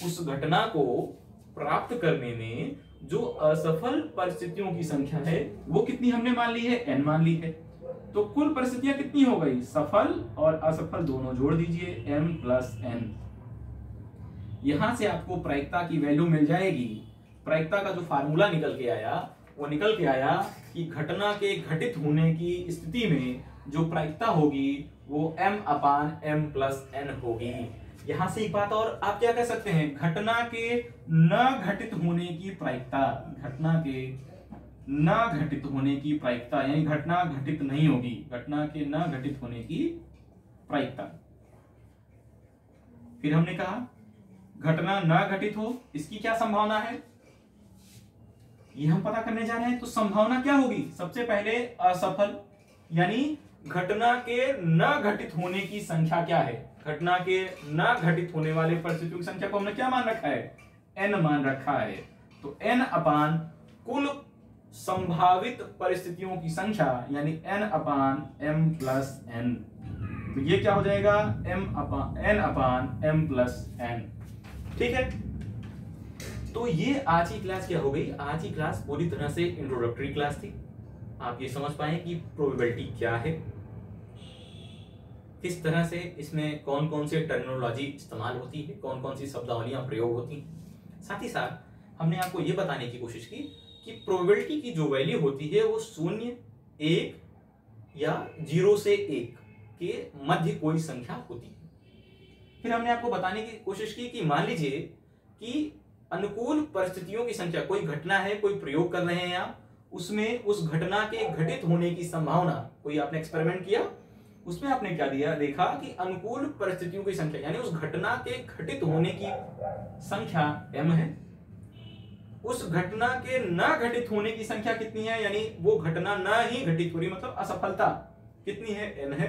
उस घटना को प्राप्त करने में जो असफल परिस्थितियों की संख्या है वो कितनी हमने मान ली है, n मान ली है। तो कुल परिस्थितियां कितनी हो गई, सफल और असफल दोनों जोड़ दीजिए, m प्लस n। यहां से आपको प्रायिकता की वैल्यू मिल जाएगी। प्रायिकता का जो फार्मूला निकल के आया वो निकल के आया कि घटना के घटित होने की स्थिति में जो प्रायिकता होगी वो m/m प्लस n होगी। यहां से एक बात और आप क्या कह सकते हैं, घटना के न घटित होने की प्रायिकता, घटना के न घटित होने की प्रायिकता, यानी घटना घटित नहीं होगी, घटना के न घटित होने की प्रायिकता। फिर हमने कहा घटना न घटित हो, इसकी क्या संभावना है, ये हम पता करने जा रहे हैं। तो संभावना क्या होगी, सबसे पहले असफल, यानी घटना के न घटित होने की संख्या क्या है, घटना के न घटित होने वाले परिस्थितियों की संख्या को हमने क्या मान रखा है, n मान रखा है। तो n अपान कुल संभावित परिस्थितियों की संख्या यानी n/m प्लस n। तो ये क्या हो जाएगा, n/m प्लस n। ठीक है, तो ये आज की क्लास क्या हो गई, आज की क्लास पूरी तरह से इंट्रोडक्टरी क्लास थी। आप ये समझ पाए कि प्रोबेबिलिटी क्या है, किस तरह से इसमें कौन कौन से टर्मिनोलॉजी इस्तेमाल होती है, कौन कौन सी शब्दावलियां प्रयोग होती हैं। साथ ही साथ हमने आपको ये बताने की कोशिश की कि प्रोबेबिलिटी की जो वैल्यू होती है वो 0, 1 या 0 से 1 के मध्य कोई संख्या होती है। फिर हमने आपको बताने की कोशिश की कि मान लीजिए कि अनुकूल परिस्थितियों की संख्या, कोई घटना है, कोई प्रयोग कर रहे हैं आप, उसमें उस घटना के घटित होने की संभावना, कोई आपने एक्सपेरिमेंट किया, उसमें आपने क्या दिया, देखा कि अनुकूल परिस्थितियों की संख्या यानी उस घटना के घटित होने की संख्या m है, उस घटना के न घटित होने की संख्या कितनी है, यानी वो घटना न ही घटित हो रही, मतलब असफलता कितनी है, n है।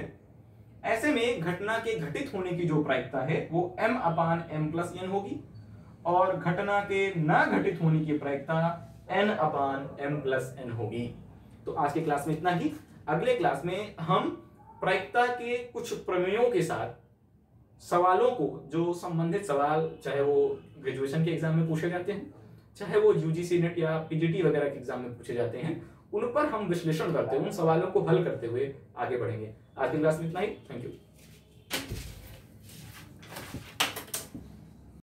ऐसे में घटना के घटित होने की जो प्रायिकता है वो m/m प्लस n होगी, और घटना के न घटित होने की प्रायिकता n/m प्लस n होगी। तो आज के क्लास में इतना ही। अगले क्लास में हम प्रायिकता के कुछ प्रमेयों के साथ सवालों को, जो संबंधित सवाल चाहे वो ग्रेजुएशन के एग्जाम में पूछे जाते हैं, चाहे वो यूजीसी नेट या पीजीटी वगैरह के एग्जाम में पूछे जाते हैं, उन पर हम विश्लेषण करते हुए, उन सवालों को हल करते हुए आगे बढ़ेंगे। आज की क्लास में इतना ही। Thank you.